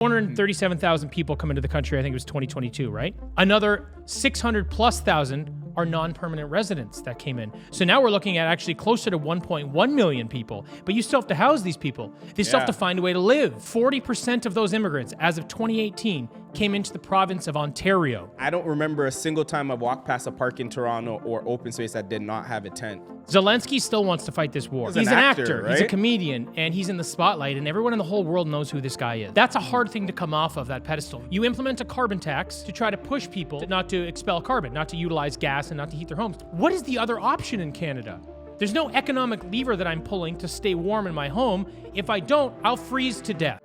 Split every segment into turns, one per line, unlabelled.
437,000 people come into the country, I think it was 2022, right? Another 600 plus thousand are non-permanent residents that came in. So now we're looking at actually closer to 1.1 million people, but you still have to house these people. They still have to find a way to live. 40% of those immigrants, as of 2018, came into the province of Ontario.
I don't remember a single time I've walked past a park in Toronto or open space that did not have a tent.
Zelensky still wants to fight this war. He's an actor, right? He's a comedian, and he's in the spotlight, and everyone in the whole world knows who this guy is. That's a hard thing to come off of that pedestal. You implement a carbon tax to try to push people not to expel carbon, not to utilize gas, and not to heat their homes. What is the other option in Canada? There's no economic lever that I'm pulling to stay warm in my home. If I don't, I'll freeze to death.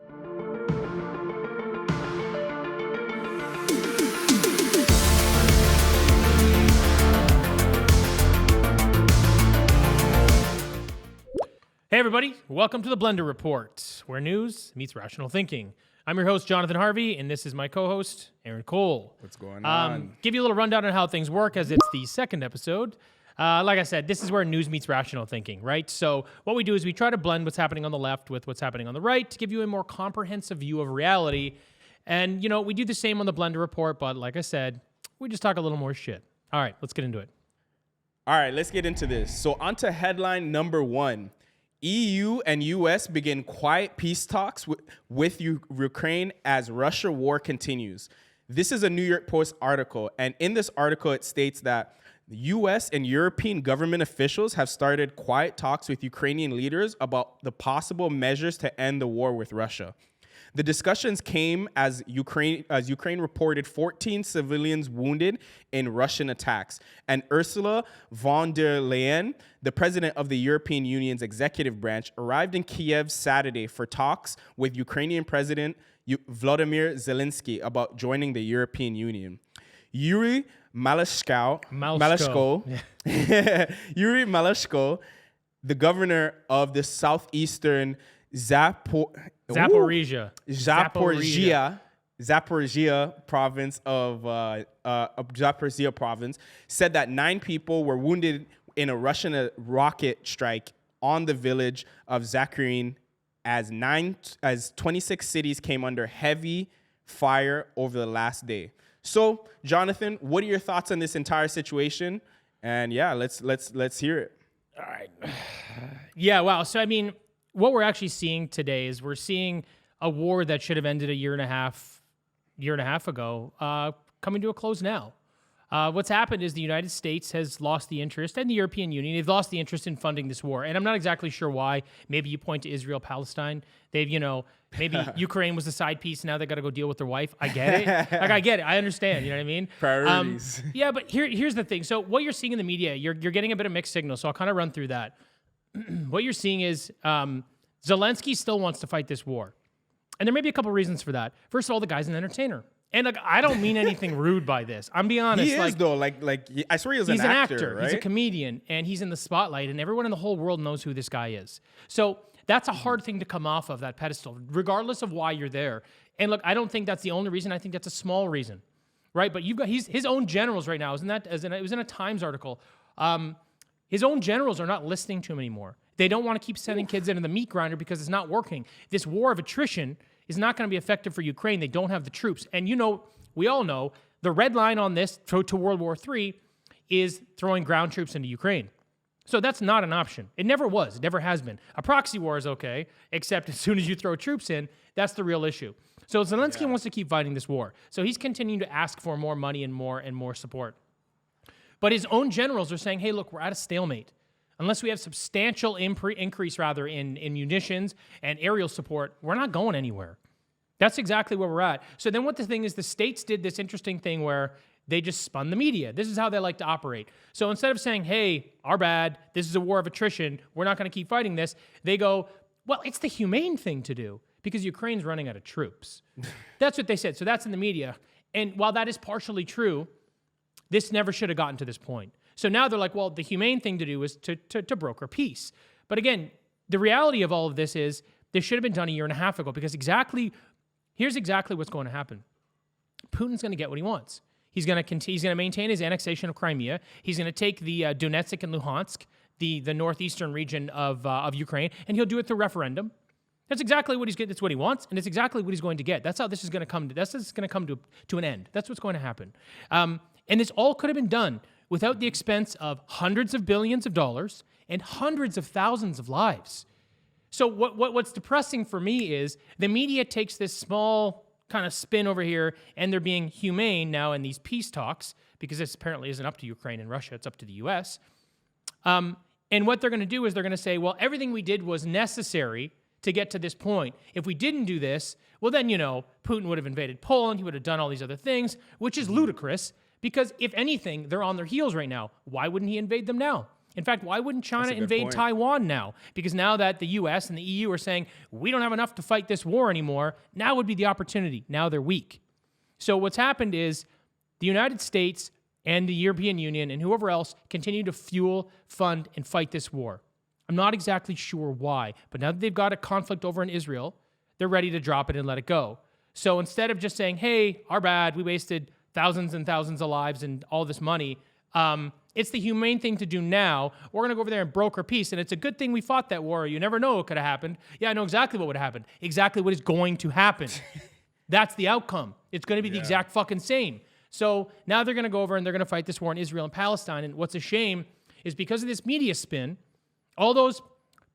Hey everybody, welcome to the Blender Report, where news meets rational thinking. I'm your host, Jonathan Harvey, and this is my co-host, Aaron Cole.
What's going on?
Give you a little rundown on how things work, as it's the second episode. Like I said, this is where news meets rational thinking, right? So what we do is we try to blend what's happening on the left with what's happening on the right to give you a more comprehensive view of reality. And, you know, we do the same on the Blender Report, but like I said, we just talk a little more shit. All right, let's get into it.
All right, let's get into this. So on to headline number one. EU and US begin quiet peace talks with Ukraine as Russia war continues. This is a New York Post article, and in this article it states that the US and European government officials have started quiet talks with Ukrainian leaders about the possible measures to end the war with Russia. The discussions came as Ukraine reported 14 civilians wounded in Russian attacks, and Ursula von der Leyen, the president of the European Union's executive branch, arrived in Kiev Saturday for talks with Ukrainian President Volodymyr Zelensky about joining the European Union. Yuri Malashko, the governor of the southeastern Zaporizhia province Zaporizhia province, said that 9 people were wounded in a Russian rocket strike on the village of Zakharin as 26 cities came under heavy fire over the last day. So, Jonathan, what are your thoughts on this entire situation? And yeah, let's hear it.
All right. Yeah, wow. So I mean, what we're actually seeing today is we're seeing a war that should have ended a year and a half ago coming to a close now. What's happened is the United States has lost the interest, and the European Union, they've lost the interest in funding this war. And I'm not exactly sure why. Maybe you point to Israel, Palestine. Maybe Ukraine was the side piece, now they got to go deal with their wife. I get it. I get it. I understand. You know what I mean?
Priorities.
Yeah, but here's the thing. So what you're seeing in the media, you're getting a bit of mixed signal. So I'll kind of run through that. What you're seeing is Zelensky still wants to fight this war. And there may be a couple reasons for that. First of all, the guy's an entertainer. And like, I don't mean anything rude by this. I'm being honest.
He is though. Like I swear he's an actor, right?
He's a comedian, and he's in the spotlight, and everyone in the whole world knows who this guy is. So that's a hard thing to come off of that pedestal, regardless of why you're there. And look, I don't think that's the only reason. I think that's a small reason, right? But you've got his own generals right now. It was in a Times article. His own generals are not listening to him anymore. They don't want to keep sending kids into the meat grinder because it's not working. This war of attrition is not going to be effective for Ukraine. They don't have the troops. And you know, we all know the red line on this to World War III is throwing ground troops into Ukraine. So that's not an option. It never was. It never has been. A proxy war is okay, except as soon as you throw troops in, that's the real issue. So Zelensky wants to keep fighting this war. So he's continuing to ask for more money and more support. But his own generals are saying, hey, look, we're at a stalemate. Unless we have substantial increase in munitions and aerial support, we're not going anywhere. That's exactly where we're at. So then what the thing is, the states did this interesting thing where they just spun the media. This is how they like to operate. So instead of saying, hey, our bad, this is a war of attrition, we're not going to keep fighting this, they go, well, it's the humane thing to do because Ukraine's running out of troops. That's what they said. So that's in the media. And while that is partially true, this never should have gotten to this point. So now they're like, well, the humane thing to do is to broker peace. But again, the reality of all of this is this should have been done a year and a half ago because here's exactly what's going to happen. Putin's going to get what he wants. He's going to maintain his annexation of Crimea. He's going to take the Donetsk and Luhansk, the northeastern region of Ukraine, and he'll do it through referendum. That's exactly what he's getting. That's what he wants, and it's exactly what he's going to get. That's how this is going to come to. This is going to come to an end. That's what's going to happen. And this all could have been done without the expense of hundreds of billions of dollars and hundreds of thousands of lives. So what's depressing for me is the media takes this small kind of spin over here, and they're being humane now in these peace talks, because this apparently isn't up to Ukraine and Russia, it's up to the US. And what they're going to do is they're going to say, well, everything we did was necessary to get to this point. If we didn't do this, well then, Putin would have invaded Poland, he would have done all these other things, which is ludicrous, because if anything, they're on their heels right now. Why wouldn't he invade them now? In fact, why wouldn't China invade Taiwan now? Because now that the US and the EU are saying, we don't have enough to fight this war anymore, now would be the opportunity. Now they're weak. So what's happened is the United States and the European Union and whoever else continue to fuel, fund, and fight this war. I'm not exactly sure why, but now that they've got a conflict over in Israel, they're ready to drop it and let it go. So instead of just saying, hey, our bad, we wasted thousands and thousands of lives and all this money, it's the humane thing to do now. We're going to go over there and broker peace, and it's a good thing we fought that war. You never know what could have happened. Yeah, I know exactly what would have happened. Exactly what is going to happen. That's the outcome. It's going to be the exact fucking same. So now they're going to go over and they're going to fight this war in Israel and Palestine, and what's a shame is because of this media spin, all those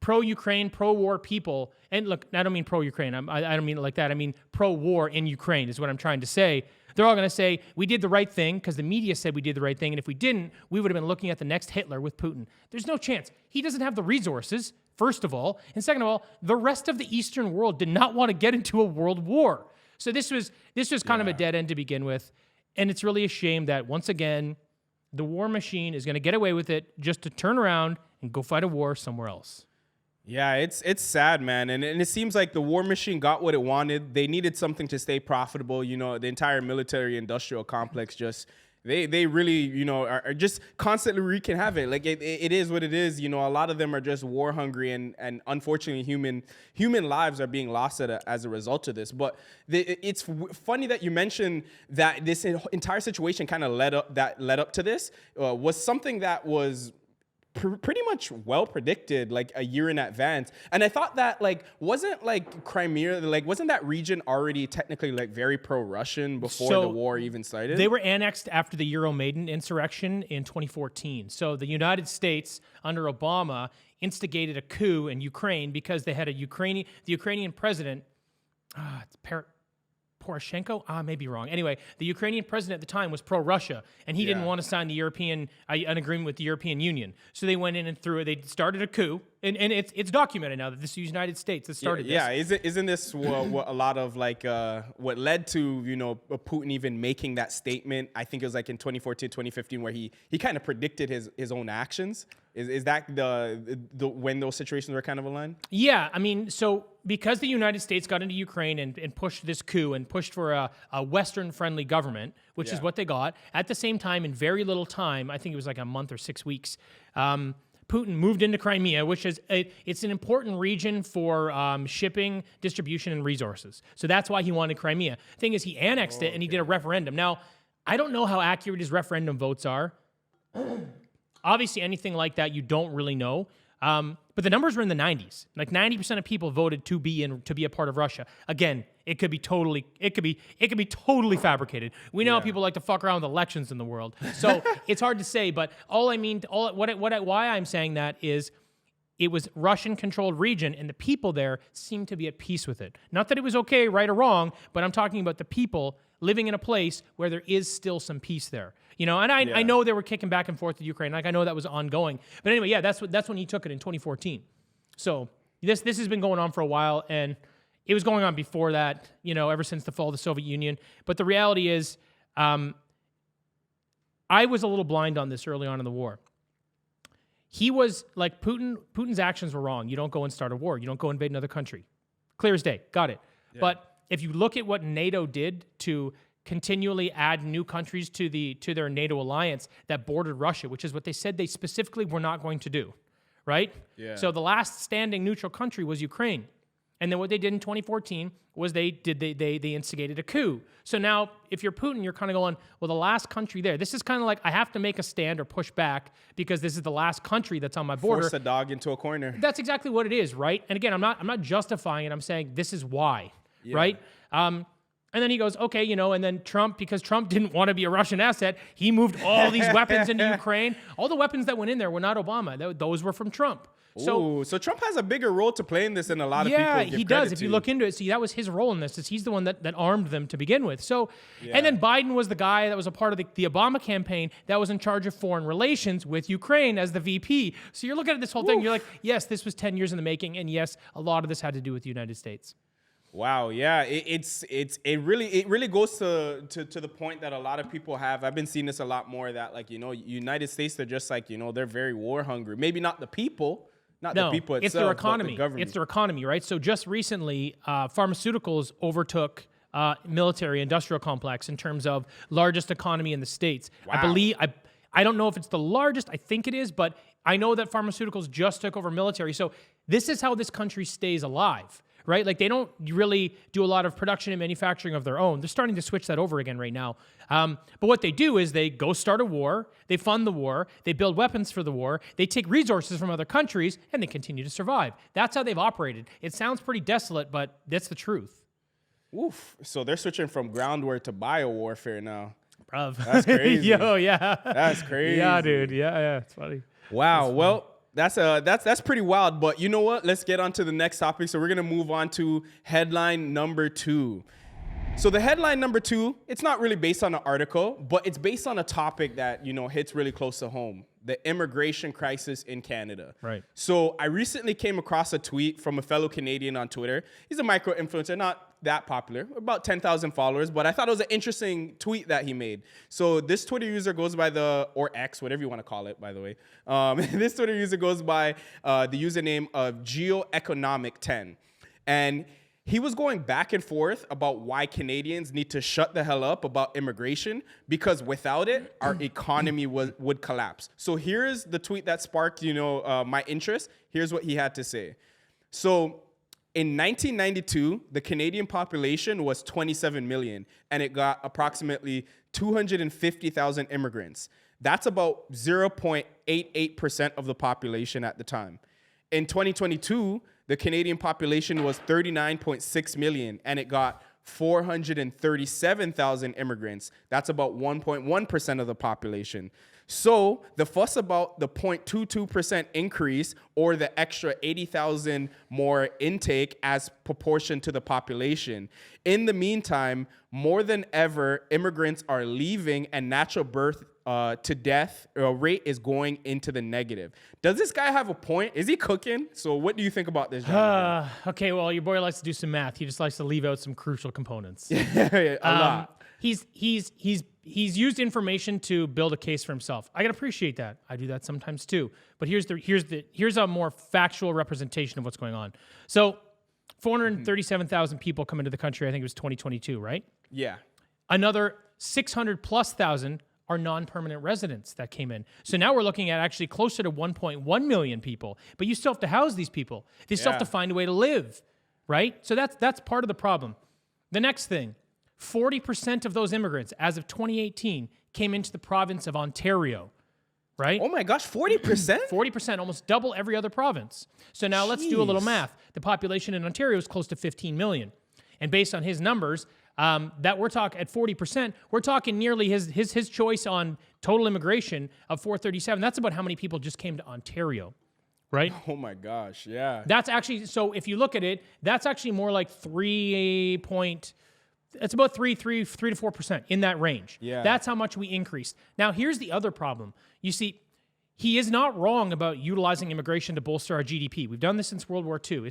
pro-Ukraine, pro-war people, and look, I don't mean pro-Ukraine. I don't mean it like that. I mean pro-war in Ukraine is what I'm trying to say. They're all going to say, we did the right thing because the media said we did the right thing, and if we didn't, we would have been looking at the next Hitler with Putin. There's no chance. He doesn't have the resources, first of all, and second of all, the rest of the Eastern world did not want to get into a world war. So this was kind of a dead end to begin with, and it's really a shame that, once again, the war machine is going to get away with it just to turn around and go fight a war somewhere else.
Yeah, it's sad, man. And it seems like the war machine got what it wanted. They needed something to stay profitable. The entire military industrial complex they really, are just constantly wreaking havoc. Like it is what it is. A lot of them are just war hungry, and unfortunately human lives are being lost as a result of this. But it's funny that you mentioned that this entire situation kind of led up to this was something that was pretty much well predicted, like a year in advance. And I thought that wasn't Crimea, wasn't that region already technically very pro-Russian before the war even started?
They were annexed after the Euromaidan insurrection in 2014. So the United States under Obama instigated a coup in Ukraine because they had the Ukrainian president, Poroshenko? I may be wrong. Anyway, the Ukrainian president at the time was pro-Russia, and he didn't want to sign an agreement with the European Union. So they went in and they started a coup, and it's documented now that this is the United States that started this.
Yeah, isn't this what a lot of what led to Putin even making that statement? I think it was in 2014, 2015, where he kind of predicted his own actions. Is that the when those situations were kind of aligned?
Yeah, I mean, so because the United States got into Ukraine and pushed this coup and pushed for a Western-friendly government, which is what they got, at the same time, in very little time, I think it was a month or 6 weeks, Putin moved into Crimea, which is it's an important region for shipping, distribution, and resources. So that's why he wanted Crimea. Thing is, he annexed it and he did a referendum. Now, I don't know how accurate his referendum votes are. Obviously, anything like that, you don't really know. But the numbers were in the 90s. 90% of people voted to be a part of Russia. Again, it could be totally fabricated. We know how people like to fuck around with elections in the world, so it's hard to say. But why I'm saying that is, it was Russian-controlled region, and the people there seemed to be at peace with it. Not that it was okay, right or wrong, but I'm talking about the people living in a place where there is still some peace there. And I know they were kicking back and forth to Ukraine. I know that was ongoing. But anyway, that's when he took it in 2014. So this has been going on for a while, and it was going on before that, ever since the fall of the Soviet Union. But the reality is, I was a little blind on this early on in the war. He was Putin's actions were wrong. You don't go and start a war. You don't go invade another country. Clear as day. Got it. Yeah. But if you look at what NATO did to continually add new countries to their NATO alliance that bordered Russia, which is what they said they specifically were not going to do, right? Yeah. So the last standing neutral country was Ukraine. And then what they did in 2014 was they instigated a coup. So now, if you're Putin, you're kind of going, well, the last country there. This is kind of like, I have to make a stand or push back because this is the last country that's on my border.
Force a dog into a corner.
That's exactly what it is, right? And again, I'm not justifying it. I'm saying this is why, right? And then he goes, okay, you know, and then Trump, because Trump didn't want to be a Russian asset, he moved all these weapons into Ukraine. All the weapons that went in there were not Obama. Those were from Trump.
So Trump has a bigger role to play in this than a lot of people give
he does. If you look into it, see, that was his role in this. Is he's the one that armed them to begin with. So, and then Biden was the guy that was a part of the Obama campaign that was in charge of foreign relations with Ukraine as the VP. So you're looking at this whole thing, you're like, yes, this was 10 years in the making, and yes, a lot of this had to do with the United States.
Wow, yeah, it really goes to the point that a lot of people have. I've been seeing this a lot more, that, like, you know, United States, they're just like, you know, they're very war hungry. Maybe not the people. The people itself,
it's their economy.
But the government.
It's their economy, right? So just recently, pharmaceuticals overtook military industrial complex in terms of largest economy in the States.
Wow.
I believe, I don't know if it's the largest, I think it is, but I know that pharmaceuticals just took over military. So this is how this country stays alive, right? Like, they don't really do a lot of production and manufacturing of their own. They're starting to switch that over again right now. But what they do is they go start a war, they fund the war, they build weapons for the war, they take resources from other countries, and they continue to survive. That's how they've operated. It sounds pretty desolate, but that's the truth.
Oof. So they're switching from ground war to biowarfare now.
Bruv.
That's crazy.
Yo, yeah.
That's crazy.
Yeah, dude. Yeah, it's funny.
Wow. Well, that's pretty wild. But you know what? Let's get on to the next topic. So we're gonna move on to headline number 2. So the headline number 2, it's not really based on an article, but it's based on a topic that, you know, hits really close to home: the immigration crisis in Canada.
Right.
So I recently came across a tweet from a fellow Canadian on Twitter. He's a micro influencer, not that popular, about 10,000 followers, but I thought it was an interesting tweet that he made. So this Twitter user goes by or X, whatever you want to call it, by the way. This Twitter user goes by the username of Geoeconomic10. And he was going back and forth about why Canadians need to shut the hell up about immigration, because without it, our economy would collapse. So here's the tweet that sparked, you know, my interest. Here's what he had to say. So in 1992, the Canadian population was 27 million, and it got approximately 250,000 immigrants. That's about 0.88% of the population at the time. In 2022, the Canadian population was 39.6 million, and it got 437,000 immigrants. That's about 1.1% of the population. So the fuss about the 0.22% increase or the extra 80,000 more intake as proportion to the population. In the meantime, more than ever, immigrants are leaving, and natural birth to death rate is going into the negative. Does this guy have a point? Is he cooking? So what do you think about this?
Okay, well, your boy likes to do some math. He just likes to leave out some crucial components.
A lot.
He's used information to build a case for himself. I can appreciate that. I do that sometimes too. But here's a more factual representation of what's going on. So 437,000 people come into the country. I think it was 2022, right?
Yeah.
Another 600,000+ are non-permanent residents that came in. So now we're looking at actually closer to 1.1 million people. But you still have to house these people. They still have to find a way to live, right? So that's part of the problem. The next thing, 40% of those immigrants, as of 2018, came into the province of Ontario, right?
Oh my gosh, 40%?
40%, almost double every other province. So now let's do a little math. The population in Ontario is close to 15 million. And based on his numbers, that we're talking at 40%, we're talking nearly his choice on total immigration of 437. That's about how many people just came to Ontario, right?
Oh my gosh, yeah.
That's actually, so if you look at it, that's actually more like it's about 3 to 4% in that range.
Yeah.
That's how much we increased. Now, here's the other problem. You see, he is not wrong about utilizing immigration to bolster our GDP. We've done this since World War II.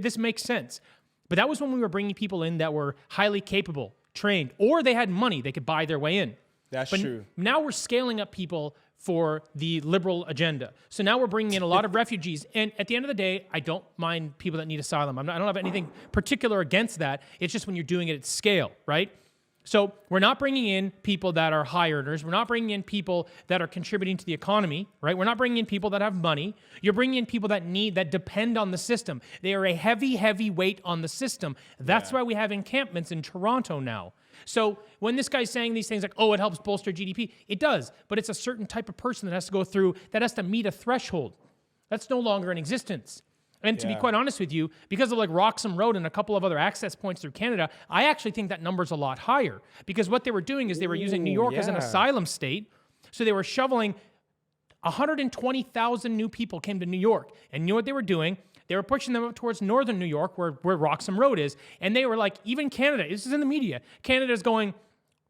This makes sense. But that was when we were bringing people in that were highly capable, trained, or they had money. They could buy their way in.
That's true.
Now we're scaling up people for the liberal agenda. So now we're bringing in a lot of refugees. And at the end of the day, I don't mind people that need asylum. I don't have anything particular against that. It's just when you're doing it at scale, right? So we're not bringing in people that are high earners. We're not bringing in people that are contributing to the economy, right? We're not bringing in people that have money. You're bringing in people that depend on the system. They are a heavy weight on the system. That's why we have encampments in Toronto now. So when this guy's saying these things like, oh, it helps bolster GDP, it does, but it's a certain type of person that has to go through, that has to meet a threshold. That's no longer in existence. And to be quite honest with you, because of like Roxham Road and a couple of other access points through Canada, I actually think that number's a lot higher. Because what they were doing is they were using New York as an asylum state. So they were shoveling 120,000 new people came to New York. And you know what they were doing? They were pushing them up towards northern New York where Roxham Road is. And they were like, even Canada, this is in the media, Canada's going,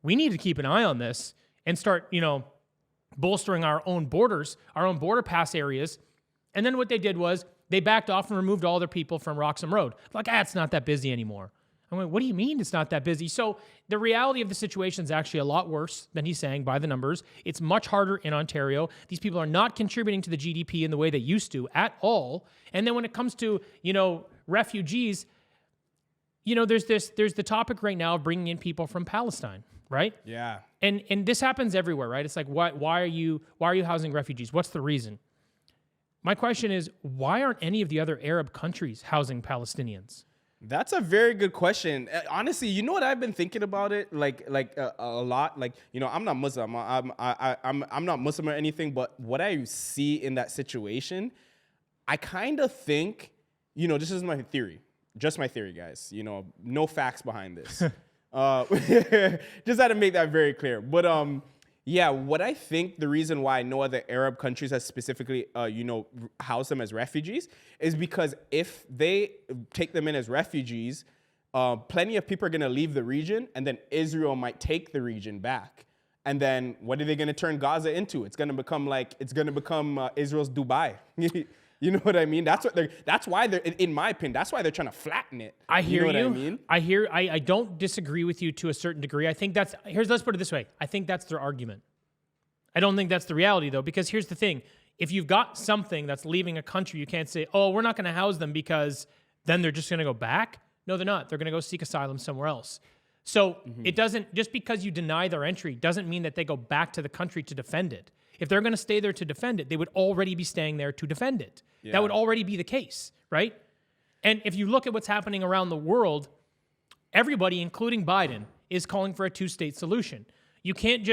we need to keep an eye on this and start, bolstering our own borders, our own border pass areas. And then what they did was, they backed off and removed all their people from Roxham Road. Like, it's not that busy anymore. I'm like, what do you mean it's not that busy? So the reality of the situation is actually a lot worse than he's saying by the numbers. It's much harder in Ontario. These people are not contributing to the GDP in the way they used to at all. And then when it comes to, refugees, there's the topic right now of bringing in people from Palestine, right?
Yeah.
And this happens everywhere, right? It's like, why are you housing refugees? What's the reason? My question is, why aren't any of the other Arab countries housing Palestinians?
That's a very good question. Honestly, you know what I've been thinking about it a lot. Like, I'm not Muslim. I'm not Muslim or anything. But what I see in that situation, I kind of think, this is my theory, just my theory, guys. No facts behind this. Just had to make that very clear. But yeah, what I think the reason why no other Arab countries have specifically, housed them as refugees is because if they take them in as refugees, plenty of people are going to leave the region, and then Israel might take the region back. And then what are they going to turn Gaza into? It's going to become Israel's Dubai. You know what I mean? That's why they're, in my opinion, that's why they're trying to flatten it.
I hear you.
Know what I mean?
I don't disagree with you to a certain degree. I think let's put it this way. I think that's their argument. I don't think that's the reality though, because here's the thing. If you've got something that's leaving a country, you can't say, oh, we're not going to house them because then they're just going to go back. No, they're not. They're going to go seek asylum somewhere else. So it doesn't, just because you deny their entry doesn't mean that they go back to the country to defend it. If they're going to stay there to defend it, they would already be staying there to defend it. Yeah. That would already be the case, right? And if you look at what's happening around the world, everybody, including Biden, is calling for a two-state solution. You can't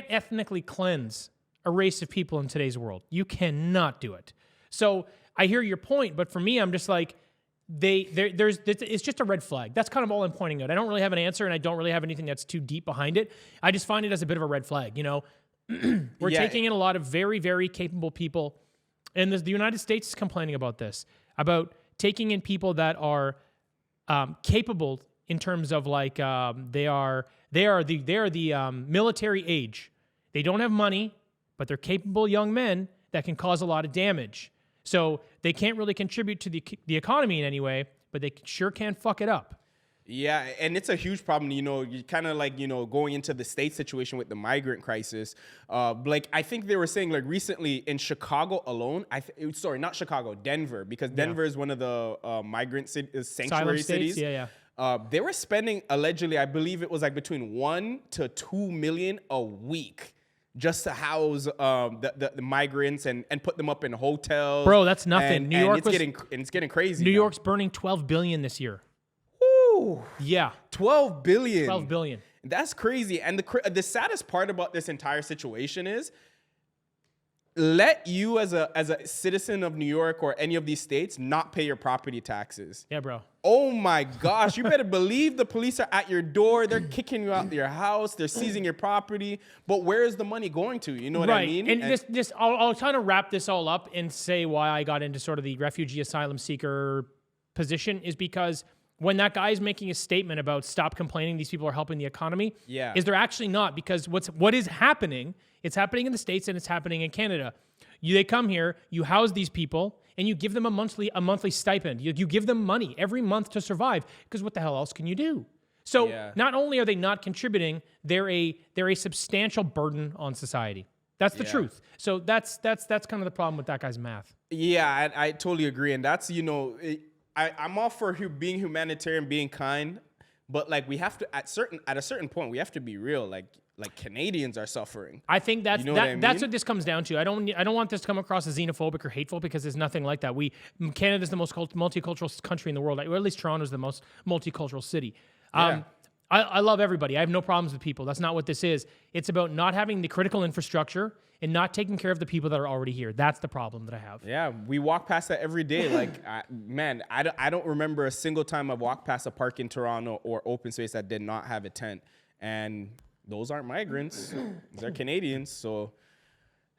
ethnically cleanse a race of people in today's world. You cannot do it. So I hear your point, but for me, I'm just like, it's just a red flag. That's kind of all I'm pointing out. I don't really have an answer, and I don't really have anything that's too deep behind it. I just find it as a bit of a red flag. We're taking in a lot of very, very capable people, and the United States is complaining about this, about taking in people that are capable in terms of like they are the military age. They don't have money, but they're capable young men that can cause a lot of damage. So they can't really contribute to the economy in any way, but they sure can fuck it up.
Yeah, and it's a huge problem. You kind of like, going into the state situation with the migrant crisis. I think they were saying like recently in Chicago alone, not Chicago, Denver, because Denver is one of the migrant sanctuary cities.
Yeah.
They were spending allegedly, I believe it was like between $1 to $2 million a week just to house the migrants and put them up in hotels.
Bro, that's nothing. New York
it's getting crazy.
New York's burning $12 billion this year.
Woo!
Yeah,
$12 billion.
$12 billion.
That's crazy. And the saddest part about this entire situation is, let you as a citizen of New York or any of these states not pay your property taxes.
Yeah, bro.
Oh my gosh, you better believe the police are at your door. They're kicking you out of your house. They're seizing your property. But where is the money going to? You know what I mean?
And I'll try to wrap this all up and say why I got into sort of the refugee asylum seeker position is because when that guy is making a statement about stop complaining, these people are helping the economy, is they're actually not, because what is happening, it's happening in the States and it's happening in Canada. They come here, you house these people, and you give them a monthly stipend. You give them money every month to survive, because what the hell else can you do? So not only are they not contributing, they're a substantial burden on society. That's the truth. So that's kind of the problem with that guy's math.
Yeah, I totally agree. And that's, I'm all for being humanitarian, being kind. But like we have to at a certain point we have to be real. Like Canadians are suffering.
I think that's
You know what I
that's
mean?
what this comes down to. I don't want this to come across as xenophobic or hateful because there's nothing like that. Canada's the most multicultural country in the world, or at least Toronto's the most multicultural city.
Yeah.
I love everybody. I have no problems with people. That's not what this is. It's about not having the critical infrastructure and not taking care of the people that are already here. That's the problem that I have.
Yeah, we walk past that every day. Like, I don't remember a single time I've walked past a park in Toronto or open space that did not have a tent. And those aren't migrants; they're Canadians. So,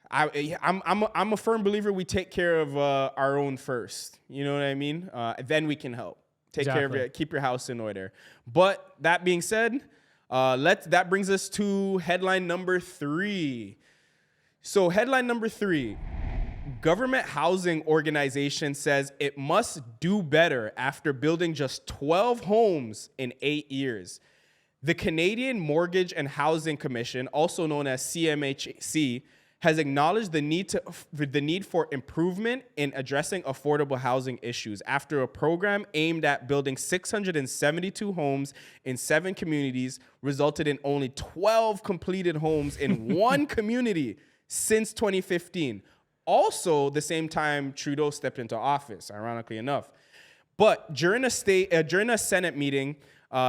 I'm a firm believer we take care of our own first. You know what I mean? Then we can help. Take care of it. Keep your house in order. But that being said, that brings us to headline number 3. So headline number 3, government housing organization says it must do better after building just 12 homes in 8 years. The Canadian Mortgage and Housing Commission, also known as CMHC, has acknowledged the need for improvement in addressing affordable housing issues after a program aimed at building 672 homes in 7 communities resulted in only 12 completed homes in one community since 2015. Also, the same time Trudeau stepped into office, ironically enough. But during a Senate meeting,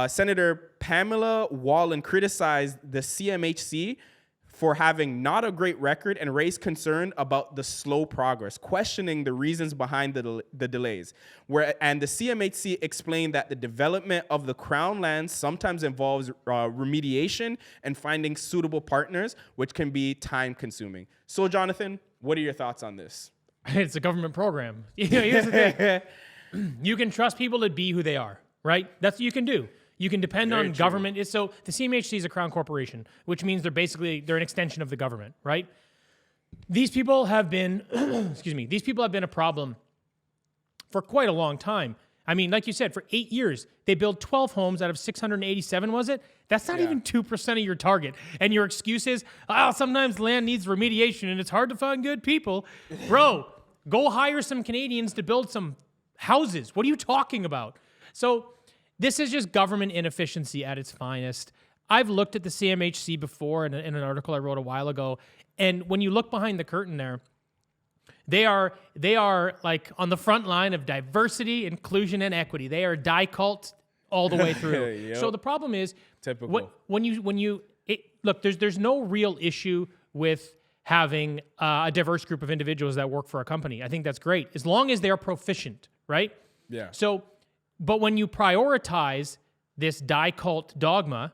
Senator Pamela Wallin criticized the CMHC for having not a great record and raised concern about the slow progress, questioning the reasons behind the delays. And the CMHC explained that the development of the Crown lands sometimes involves remediation and finding suitable partners, which can be time-consuming. So, Jonathan, what are your thoughts on this?
It's a government program. Here's the thing. You can trust people to be who they are, right? That's what you can do. You can depend on government. So the CMHC is a crown corporation, which means they're an extension of the government, right? These people have been, these people have been a problem for quite a long time. I mean, like you said, for 8 years, they built 12 homes out of 687, was it? That's not even 2% of your target. And your excuse is, sometimes land needs remediation and it's hard to find good people. Bro, go hire some Canadians to build some houses. What are you talking about? So this is just government inefficiency at its finest. I've looked at the CMHC before in an article I wrote a while ago, and when you look behind the curtain there, they are like on the front line of diversity, inclusion, and equity. They are die cult all the way through.
Yep.
So the problem is,
Typical.
Look, there's no real issue with having a diverse group of individuals that work for a company. I think that's great, as long as they're proficient, right?
Yeah.
So, but when you prioritize this die cult dogma,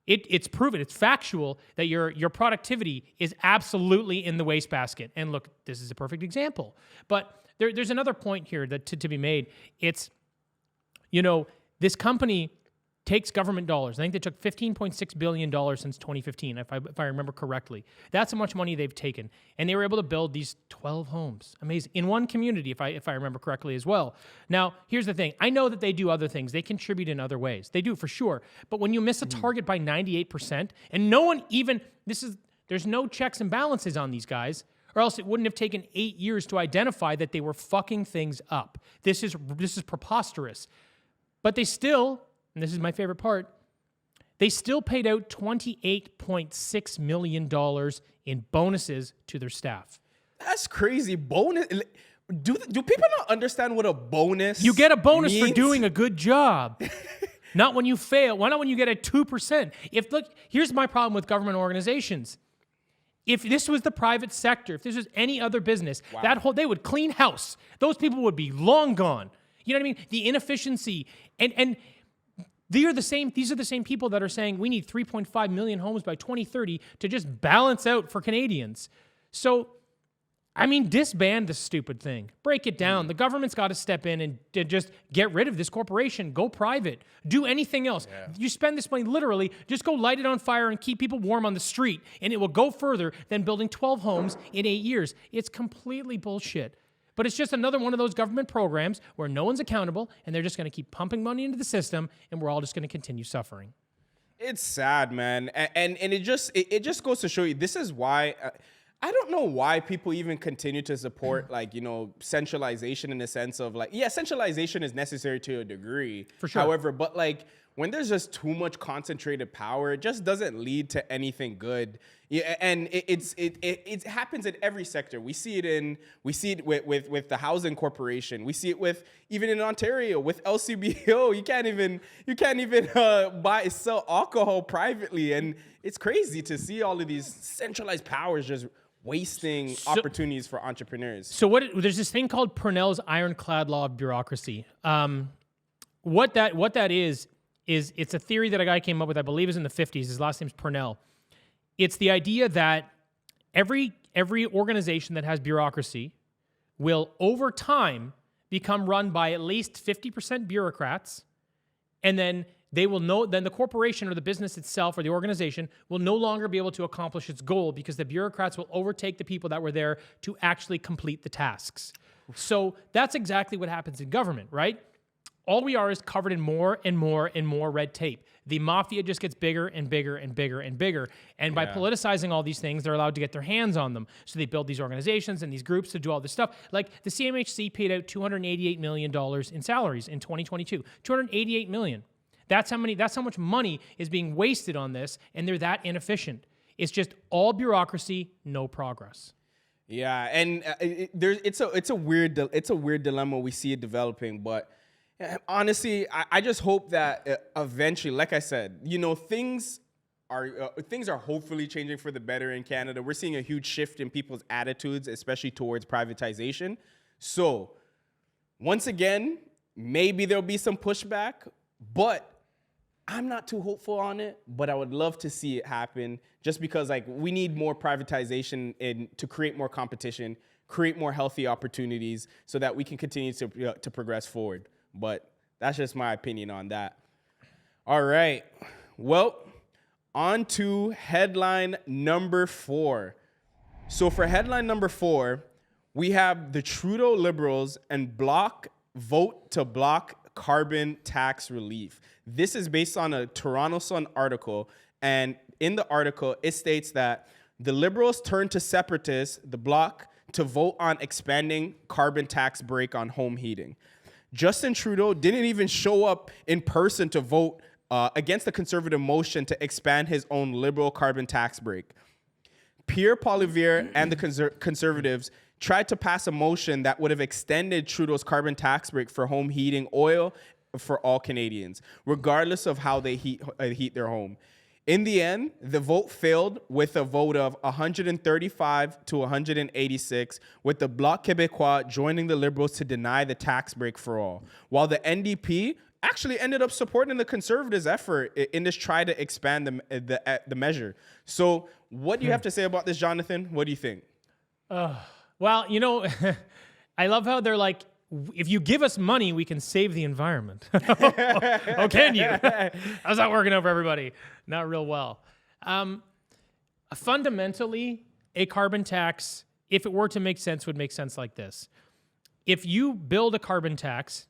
it's proven, it's factual that your productivity is absolutely in the wastebasket. And look, this is a perfect example. But there's another point here that to be made. It's, this company takes government dollars. I think they took $15.6 billion since 2015, if I remember correctly. That's how much money they've taken. And they were able to build these 12 homes. Amazing. In one community, if I remember correctly as well. Now, here's the thing. I know that they do other things. They contribute in other ways. They do for sure. But when you miss a target by 98%, and no one even, there's no checks and balances on these guys, or else it wouldn't have taken 8 years to identify that they were fucking things up. This is preposterous. But they still, and this is my favorite part, they still paid out $28.6 million in bonuses to their staff.
That's crazy. Bonus. Do people not understand what a bonus
You get a bonus
means?
for doing a good job. Not when you fail. Why not when you get a 2%? Here's my problem with government organizations. If this was the private sector, if this was any other business, they would clean house. Those people would be long gone. You know what I mean? The inefficiency and these are the same people that are saying we need 3.5 million homes by 2030 to just balance out for Canadians. So, I mean, disband the stupid thing. Break it down. The government's got to step in and just get rid of this corporation. Go private. Do anything else. Yeah. You spend this money literally, just go light it on fire and keep people warm on the street, and it will go further than building 12 homes in 8 years. It's completely bullshit. But it's just another one of those government programs where no one's accountable, and they're just going to keep pumping money into the system, and we're all just going to continue suffering.
It's sad, man, and it just goes to show you this is why I don't know why people even continue to support centralization in the sense of centralization is necessary to a degree.
For sure.
However, but when there's just too much concentrated power, it just doesn't lead to anything good. Yeah, and it happens in every sector. We see it with the housing corporation. We see it with even in Ontario with LCBO. You can't even sell alcohol privately, and it's crazy to see all of these centralized powers just wasting opportunities for entrepreneurs.
So there's this thing called Purnell's ironclad law of bureaucracy. What that is it's a theory that a guy came up with, I believe is in the 50s. His last name's Purnell. It's the idea that every organization that has bureaucracy will, over time, become run by at least 50% bureaucrats, and then then the corporation or the business itself or the organization will no longer be able to accomplish its goal because the bureaucrats will overtake the people that were there to actually complete the tasks. So that's exactly what happens in government, right? All we are is covered in more and more and more red tape. The mafia just gets bigger and bigger and bigger and bigger. And by politicizing all these things, they're allowed to get their hands on them. So they build these organizations and these groups to do all this stuff. Like the CMHC paid out $288 million in salaries in 2022. $288 million. That's how much money is being wasted on this, and they're that inefficient. It's just all bureaucracy, no progress.
Yeah, and it's a weird dilemma we see it developing, but honestly, I just hope that eventually, like I said, things are hopefully changing for the better in Canada. We're seeing a huge shift in people's attitudes, especially towards privatization. So, once again, maybe there'll be some pushback, but I'm not too hopeful on it. But I would love to see it happen, just because we need more privatization and to create more competition, create more healthy opportunities, so that we can continue to progress forward. But that's just my opinion on that. All right. Well, on to headline number 4. So for headline number 4, we have the Trudeau Liberals and Bloc vote to block carbon tax relief. This is based on a Toronto Sun article. And in the article, it states that the Liberals turned to separatists, the Bloc, to vote on expanding carbon tax break on home heating. Justin Trudeau didn't even show up in person to vote against the Conservative motion to expand his own Liberal carbon tax break. Pierre Poilievre and the Conservatives tried to pass a motion that would have extended Trudeau's carbon tax break for home heating oil for all Canadians, regardless of how they heat their home. In the end, the vote failed with a vote of 135 to 186, with the Bloc Québécois joining the Liberals to deny the tax break for all, while the NDP actually ended up supporting the Conservatives' effort in this try to expand the measure. So what do you have to say about this, Jonathan? What do you think?
Well, I love how they're like, if you give us money, we can save the environment. Oh, can you? How's that working out for everybody? Not real well. Fundamentally, a carbon tax, if it were to make sense, would make sense like this. If you build a carbon tax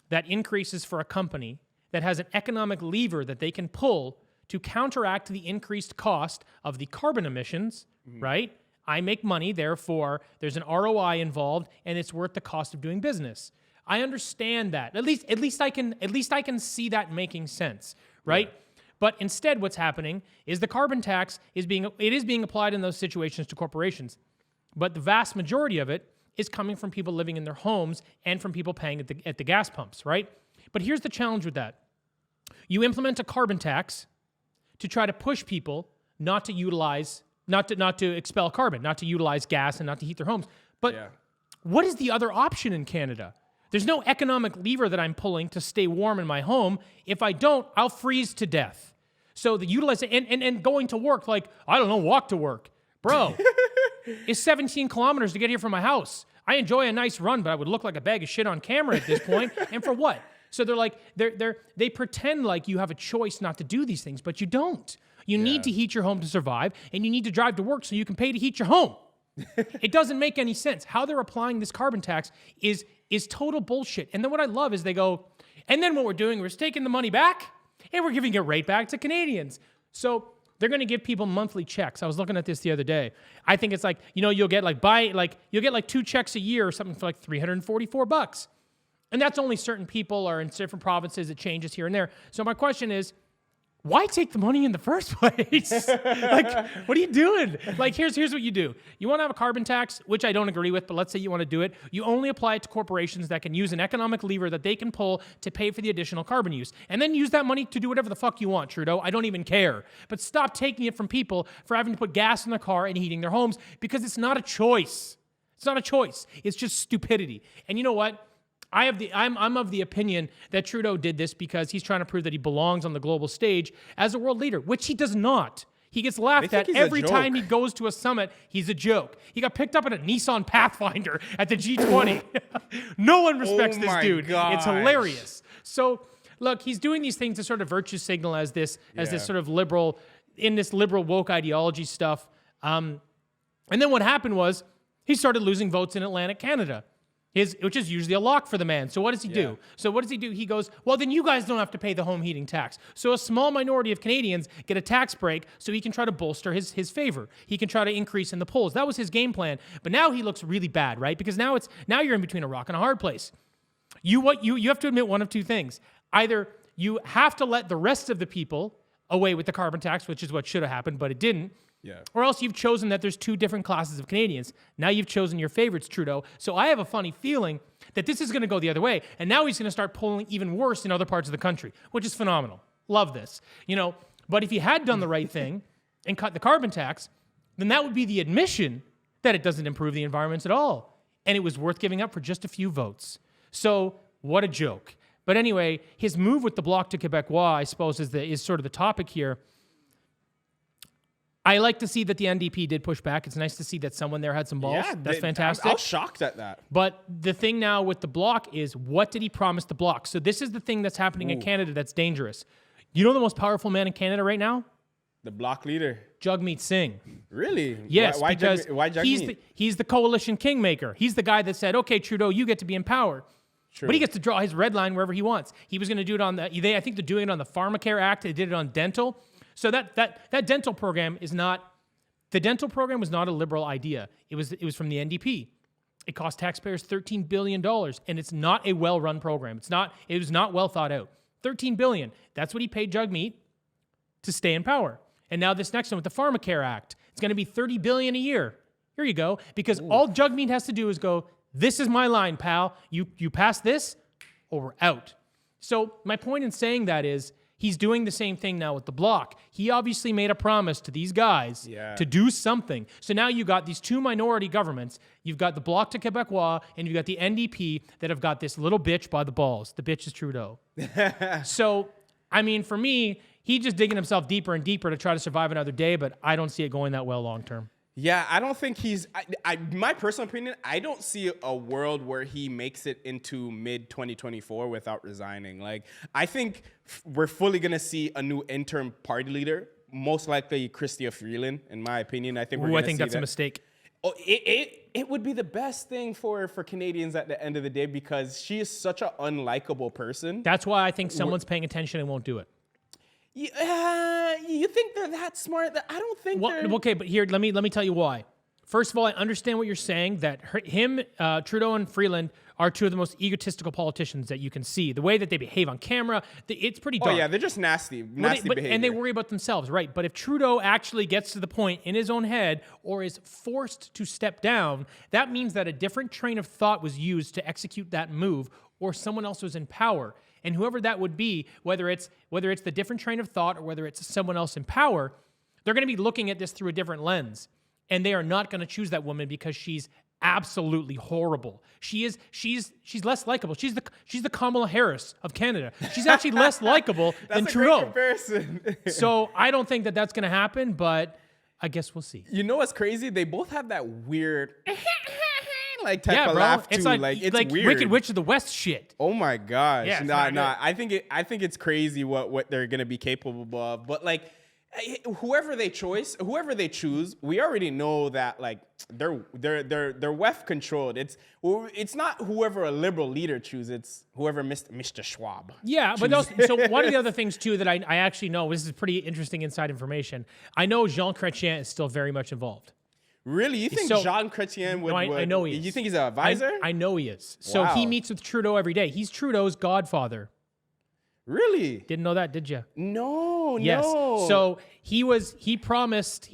that increases for a company that has an economic lever that they can pull to counteract the increased cost of the carbon emissions, right? I make money, therefore there's an ROI involved, and it's worth the cost of doing business. I understand that. At least I can see that making sense, right? Yeah. But instead, what's happening is the carbon tax is being applied in those situations to corporations, but the vast majority of it is coming from people living in their homes and from people paying at the gas pumps, right? But here's the challenge with that: you implement a carbon tax to try to push people not to utilize. Not to expel carbon, not to utilize gas, and not to heat their homes. But what is the other option in Canada? There's no economic lever that I'm pulling to stay warm in my home. If I don't, I'll freeze to death. So the utilization and going to work, walk to work. Bro, it's 17 kilometers to get here from my house. I enjoy a nice run, but I would look like a bag of shit on camera at this point. And for what? So they pretend like you have a choice not to do these things, but you don't. You need to heat your home to survive, and you need to drive to work so you can pay to heat your home. It doesn't make any sense. How they're applying this carbon tax is total bullshit. And then what I love is they go, and then what we're doing, we're taking the money back, and we're giving it right back to Canadians. So they're going to give people monthly checks. I was looking at this the other day. I think it's you'll get 2 checks a year or something for $344. And that's only certain people or in different provinces. It changes here and there. So my question is, why take the money in the first place? Like, what are you doing? Like, here's what you do. You want to have a carbon tax, which I don't agree with, but let's say you want to do it. You only apply it to corporations that can use an economic lever that they can pull to pay for the additional carbon use. And then use that money to do whatever the fuck you want, Trudeau. I don't even care. But stop taking it from people for having to put gas in their car and heating their homes, because it's not a choice. It's not a choice. It's just stupidity. And you know what? I'm of the opinion that Trudeau did this because he's trying to prove that he belongs on the global stage as a world leader, which he does not. He gets laughed at every time he goes to a summit. He's a joke. He got picked up in a Nissan Pathfinder at the G20. No one respects this dude.
Gosh.
It's hilarious. So look, he's doing these things to sort of virtue signal as this sort of liberal, in this liberal woke ideology stuff. And then what happened was he started losing votes in Atlantic Canada. Which is usually a lock for the man. So what does he do? So what does he do? He goes, well, then you guys don't have to pay the home heating tax. So a small minority of Canadians get a tax break so he can try to bolster his favor. He can try to increase in the polls. That was his game plan. But now he looks really bad, right? Because now you're in between a rock and a hard place. You have to admit one of two things. Either you have to let the rest of the people away with the carbon tax, which is what should have happened, but it didn't.
Yeah.
Or else you've chosen that there's two different classes of Canadians. Now you've chosen your favorites, Trudeau. So I have a funny feeling that this is going to go the other way. And now he's going to start polling even worse in other parts of the country, which is phenomenal. Love this. But if he had done the right thing and cut the carbon tax, then that would be the admission that it doesn't improve the environment at all. And it was worth giving up for just a few votes. So what a joke. But anyway, his move with the Bloc to Québécois, I suppose, is sort of the topic here. I like to see that the NDP did push back. It's nice to see that someone there had some balls.
Yeah,
that's fantastic.
I was shocked at that.
But the thing now with the Bloc is, what did he promise the Bloc? So this is the thing that's happening in Canada that's dangerous. You know the most powerful man in Canada right now?
The Bloc leader.
Jagmeet Singh.
Really?
Yes,
why
because he's the coalition kingmaker. He's the guy that said, okay, Trudeau, you get to be in power. True. But he gets to draw his red line wherever he wants. He was going to do it on I think they're doing it on the Pharmacare Act. They did it on dental. So that dental program is not... The dental program was not a liberal idea. It was from the NDP. It cost taxpayers $13 billion, and it's not a well-run program. It was not well thought out. $13 billion. That's what he paid Jagmeet to stay in power. And now this next one with the Pharmacare Act, it's going to be $30 billion a year. Here you go. Because all Jagmeet has to do is go, this is my line, pal. You pass this, or we're out. So my point in saying that is, he's doing the same thing now with the Bloc. He obviously made a promise to these guys to do something. So now you got these two minority governments. You've got the Bloc to Québécois, and you've got the NDP that have got this little bitch by the balls. The bitch is Trudeau. So, I mean, for me, he's just digging himself deeper and deeper to try to survive another day, but I don't see it going that well long term.
Yeah, I don't think my personal opinion, I don't see a world where he makes it into mid-2024 without resigning. Like, I think we're fully going to see a new interim party leader, most likely Chrystia Freeland, in my opinion. I think we're going to see
I think that's a mistake.
Oh, it would be the best thing for Canadians at the end of the day, because she is such an unlikable person.
That's why I think someone's paying attention and won't do it.
You think they're that smart? I don't think they're...
Okay, but here, let me tell you why. First of all, I understand what you're saying, that Trudeau and Freeland are two of the most egotistical politicians that you can see. The way that they behave on camera, it's pretty dark.
Oh, yeah, they're just nasty behavior.
And they worry about themselves, right? But if Trudeau actually gets to the point in his own head or is forced to step down, that means that a different train of thought was used to execute that move, or someone else was in power. And whoever that would be, whether it's the different train of thought or whether it's someone else in power, they're going to be looking at this through a different lens. And they are not going to choose that woman because she's absolutely horrible. She's less likable. She's the Kamala Harris of Canada. She's actually less likable than Trudeau.
That's a great comparison.
So I don't think that that's going to happen, but I guess we'll see.
You know what's crazy? They both have that weird type of laugh too.
It's
it's
like
weird.
Wicked Witch of the West shit.
Oh my gosh.
Yeah,
nah. I think it's crazy what they're gonna be capable of. But like, whoever they choose, we already know that like they're WEF controlled. It's not whoever a liberal leader chooses. It's whoever Mr. Schwab.
Yeah, but so one of the other things too that I actually know, this is pretty interesting inside information. I know Jean Chrétien is still very much involved.
Really? You think
So-
Jean Chrétien would?
No, I know he is.
You think he's an advisor?
I know he is. So he
Wow.
meets with Trudeau every day. He's Trudeau's godfather.
Really?
Didn't know that, did you?
No.
Yes.
No.
So he promised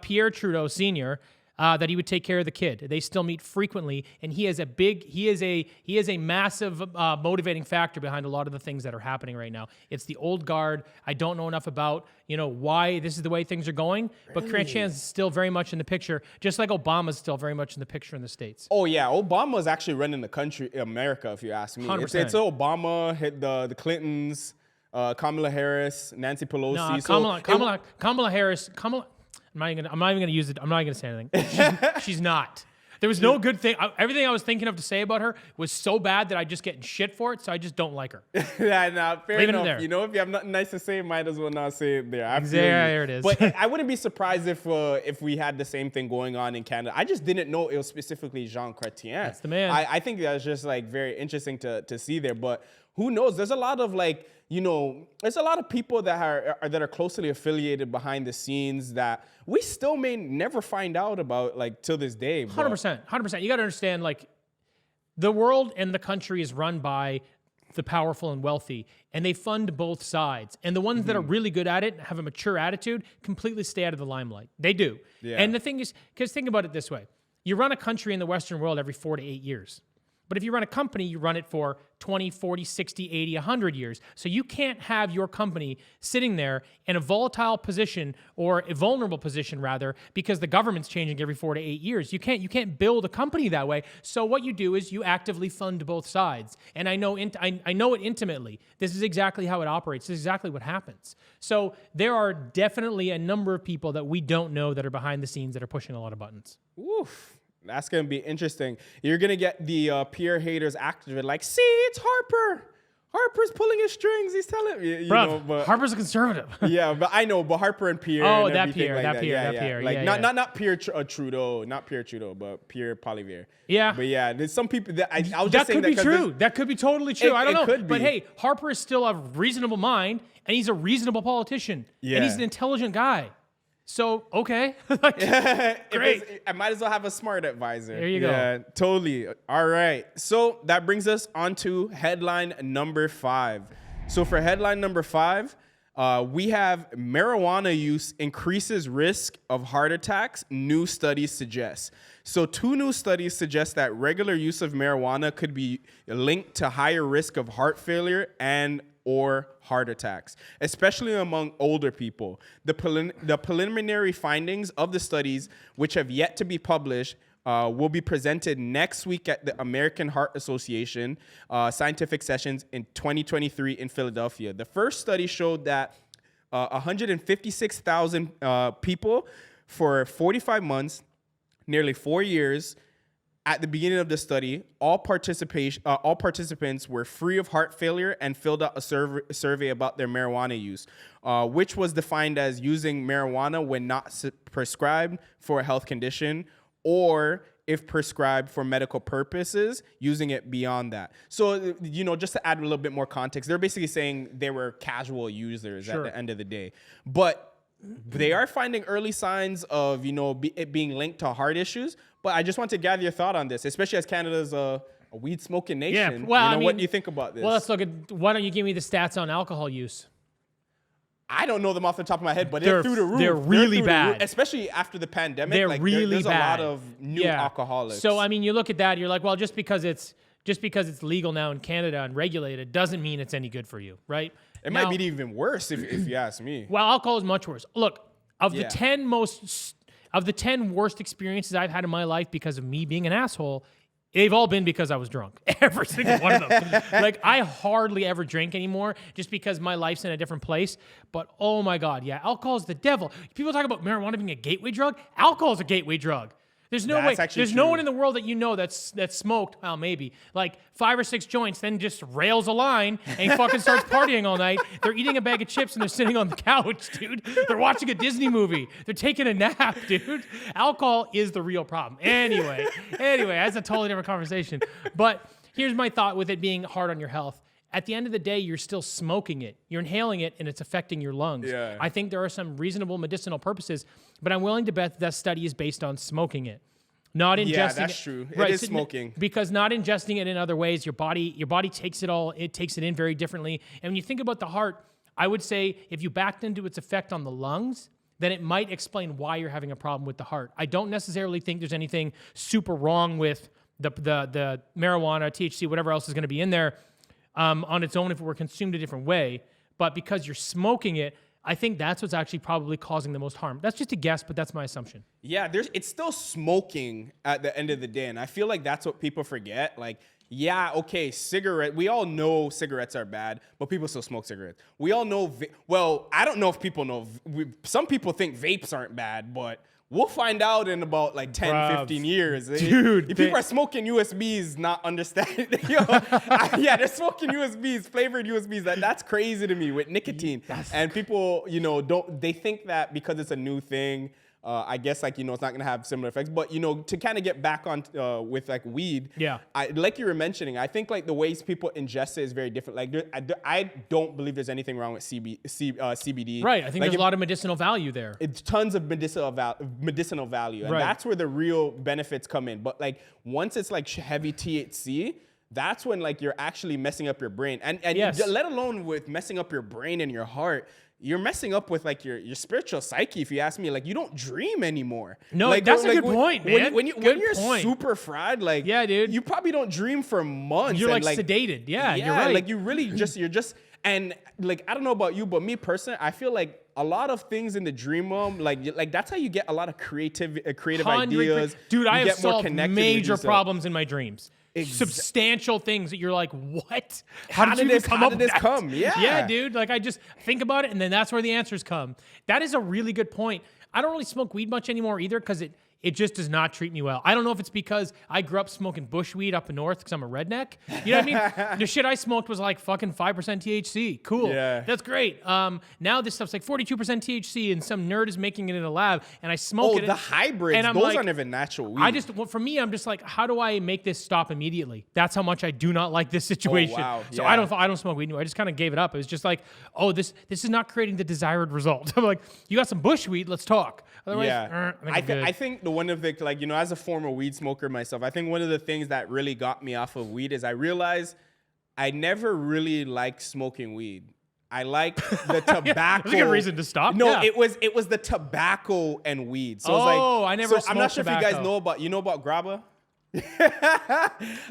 Pierre Trudeau Sr. That he would take care of the kid. They still meet frequently, and he is a massive motivating factor behind a lot of the things that are happening right now. It's the old guard. I don't know enough about why this is the way things are going, but Chrétien is still very much in the picture, just like Obama's still very much in the picture in the States.
Oh yeah, Obama's actually running the country, America, if you ask me.
100%.
It's Obama, hit the Clintons, Kamala Harris, Nancy Pelosi.
No, Kamala Harris. I'm not even gonna use it. I'm not even gonna say anything. She's not. There was no good thing. Everything I was thinking of to say about her was so bad that I just get shit for it. So I just don't like her.
Yeah, nah, fair
Leave it
enough.
there.
You know, if you have nothing nice to say, might as well not say it there.
Yeah, there it is.
But I wouldn't be surprised if we had the same thing going on in Canada. I just didn't know it was specifically Jean Chrétien.
That's the man.
I think that's just like very interesting to see there. But who knows? There's a lot of there's a lot of people that are closely affiliated behind the scenes that we still may never find out about till this day.
100%. You got to understand, the world and the country is run by the powerful and wealthy, and they fund both sides. And the ones that are really good at it, have a mature attitude, completely stay out of the limelight. They do.
Yeah.
And the thing is, because think about it this way. You run a country in the Western world every 4 to 8 years. But if you run a company, you run it for 20, 40, 60, 80, 100 years. So you can't have your company sitting there in a volatile position, or a vulnerable position rather, because the government's changing every 4 to 8 years. You can't build a company that way. So what you do is you actively fund both sides. And I know it intimately. This is exactly how it operates. This is exactly what happens. So there are definitely a number of people that we don't know that are behind the scenes that are pushing a lot of buttons.
Oof. That's going to be interesting. You're going to get the Pierre haters active, like, see, it's Harper. Harper's pulling his strings. He's telling me.
Bruh, Harper's a conservative.
Yeah, but I know, but Harper and Pierre.
Oh,
and
that Pierre,
like
that Pierre.
Like,
Yeah,
not Pierre Trudeau, not Pierre Trudeau, but Pierre Poilievre.
Yeah.
But yeah, there's some people that I was
That
just saying
could be
that
true. That could be totally true. I don't
it
know.
could
But
be.
hey, Harper is still a reasonable mind, and he's a reasonable politician.
Yeah.
And he's an intelligent guy. So, okay.
Great. I might as well have a smart advisor.
There you go.
Yeah, totally. All right. So that brings us on to headline number 5. So for headline number 5, we have marijuana use increases risk of heart attacks, new studies suggest. So 2 new studies suggest that regular use of marijuana could be linked to higher risk of heart failure or heart attacks, especially among older people. The preliminary findings of the studies, which have yet to be published, will be presented next week at the American Heart Association scientific sessions in 2023 in Philadelphia. The first study showed that 156,000 people for 45 months, nearly 4 years. At the beginning of the study, all participants were free of heart failure and filled out a survey about their marijuana use, which was defined as using marijuana when not prescribed for a health condition, or if prescribed for medical purposes, using it beyond that. So, just to add a little bit more context, they're basically saying they were casual users at the end of the day. But they are finding early signs of, it being linked to heart issues. But I just want to gather your thought on this, especially as Canada's a weed smoking nation.
Yeah, well,
what do you think about this?
Well, let's look at, why don't you give me the stats on alcohol use?
I don't know them off the top of my head, but they're through the roof.
They're really
through
bad.
The roof, especially after the pandemic.
They're really
there's
bad.
a lot of new alcoholics.
So, you look at that, you're like, well, just because it's legal now in Canada and regulated doesn't mean it's any good for you, right?
It might be even worse if you ask me.
Well, alcohol is much worse. Look, of the 10 worst experiences I've had in my life because of me being an asshole, they've all been because I was drunk. Every single one of them. I hardly ever drink anymore just because my life's in a different place. But oh my God, yeah, alcohol is the devil. People talk about marijuana being a gateway drug. Alcohol is a gateway drug. There's no way. There's no one in the world that that's smoked. Well, maybe 5 or 6 joints, then just rails a line and fucking starts partying all night. They're eating a bag of chips and they're sitting on the couch, dude. They're watching a Disney movie. They're taking a nap, dude. Alcohol is the real problem. Anyway, that's a totally different conversation. But here's my thought with it being hard on your health. at the end of the day, you're still smoking it. You're inhaling it, and it's affecting your lungs.
Yeah.
I think there are some reasonable medicinal purposes, but I'm willing to bet that study is based on smoking it. Not ingesting
Yeah, that's
it.
true.
Right,
It is
so
smoking.
because not ingesting it in other ways, your body takes it all. It takes it in very differently. And when you think about the heart, I would say if you backed into its effect on the lungs, then it might explain why you're having a problem with the heart. I don't necessarily think there's anything super wrong with the marijuana, THC, whatever else is going to be in there on its own if it were consumed a different way. But because you're smoking it, I think that's what's actually probably causing the most harm. That's just a guess, but that's my assumption.
Yeah, it's still smoking at the end of the day, and I feel like that's what people forget. Like, yeah, okay, cigarette. We all know cigarettes are bad, but people still smoke cigarettes. We all know. Well, I don't know if people know. Some people think vapes aren't bad, but we'll find out in about like 10,
Bruv.
15 years.
Dude,
if people are smoking USBs, not understanding. Yeah, they're smoking USBs, flavored USBs. That's crazy to me with nicotine. And people, they think that because it's a new thing, I guess it's not gonna have similar effects. But to kind of get back on with like weed,
Yeah.
Like you were mentioning, I think like the ways people ingest it is very different. Like I don't believe there's anything wrong with CBD.
Right. I think there's a lot of medicinal value there.
It's tons of medicinal value, and
Right.
that's where the real benefits come in. But like once it's like heavy THC, that's when like you're actually messing up your brain, and
Yes.
let alone with messing up your brain and your heart. You're messing up with like your spiritual psyche. If you ask me, like you don't dream anymore.
No,
like,
that's a
like,
good point, man.
When
Good
you're
point.
super fried, like
Yeah, dude.
you probably don't dream for months.
You're
and,
like sedated. Yeah, you're right.
Like you really you're just, and like I don't know about you, but me personally, I feel like a lot of things in the dream realm, like that's how you get a lot of creative ideas.
Dude, I
You
have
get more
solved
connected with
major
yourself.
problems in my dreams. Substantial things that you're like, what? How did
this
come?
Yeah.
Yeah, dude. Like I just think about it, and then that's where the answers come. That is a really good point. I don't really smoke weed much anymore either because it just does not treat me well. I don't know if it's because I grew up smoking bush weed up in north because I'm a redneck. You know what I mean? The shit I smoked was like fucking 5% THC. Cool.
Yeah.
That's great. Now this stuff's like 42% THC and some nerd is making it in a lab and I smoke it.
The hybrids,
and I'm
those
like,
aren't even natural weed.
for me, I'm just like, how do I make this stop immediately? That's how much I do not like this situation.
wow.
So
Yeah.
I don't smoke weed anymore. I just kind of gave it up. It was just like, oh, this is not creating the desired result. I'm like, you got some bush weed, let's talk. Otherwise,
Yeah,
I think I'm good.
I think one of the as a former weed smoker myself, I think one of the things that really got me off of weed is I realized I never really liked smoking weed. I like the tobacco.
That's a good reason to stop.
No,
Yeah.
it was the tobacco and weed. So
Oh,
it's like,
I never
I'm not
smoked
sure if you
tobacco.
guys know about grabba.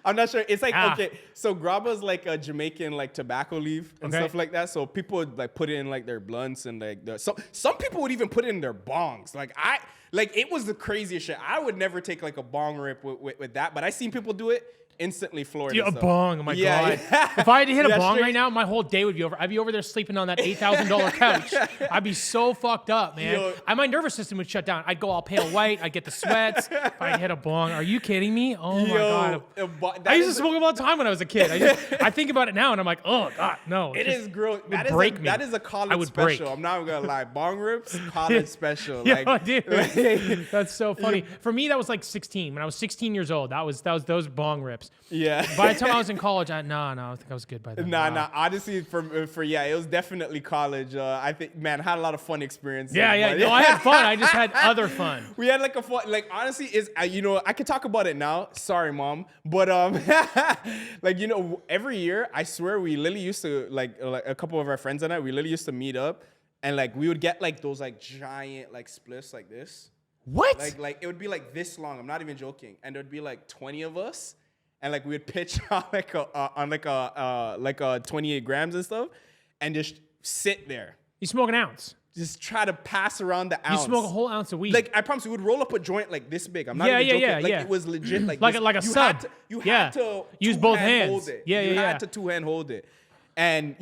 I'm not sure. It's like okay, so grabba is like a Jamaican like tobacco leaf and
Okay.
stuff like that. So people would like put it in like their blunts and like some people would even put it in their bongs. Like it was the craziest shit. I would never take like a bong rip with that, but I seen people do it. Instantly floored.
Dude, a bong, oh my God.
Yeah.
If I had to hit a bong
straight-
right now, my whole day would be over. I'd be over there sleeping on that $8,000 couch. I'd be so fucked up, man.
Yo.
My nervous system would shut down. I'd go all pale white. I'd get the sweats. If I hit a bong. Are you kidding me? Oh my God. I used to smoke them all the time when I was a kid. I think about it now and I'm like, oh God, no.
It is gross.
would break me.
That is a
I
college
would
special.
break.
I'm not gonna lie. Bong rips, college special.
Yeah,
Like,
dude. That's so funny. For me, that was like 16. When I was 16 years old, that was those bong rips.
yeah.
By the time I was in college, I think I was good by then.
Nah,
Wow.
nah. Honestly, for it was definitely college. I think, man, I had a lot of fun experiences.
Yeah.
but-
No, I had fun. I just had other fun.
We had like a fun, like honestly, I could talk about it now. Sorry, mom, but every year I swear we literally used to like a couple of our friends and I, we literally used to meet up and like we would get like those like giant like spliffs like this.
What?
Like it would be like this long. I'm not even joking, and there'd be like 20 of us. And like we would pitch on like a 28 grams and stuff, and just sit there,
You smoke an ounce.
just try to pass around the
You
ounce.
smoke a whole ounce of weed.
Like I promise, we would roll up a joint like this big. I'm not
Yeah,
even joking.
yeah,
Like
yeah.
it was legit. Like
Like
this.
a
You
sub.
had to, you
Yeah.
had to
Use
two
both
hand
hands.
Hold it.
Yeah,
you
yeah,
had
yeah.
to two hand hold it. And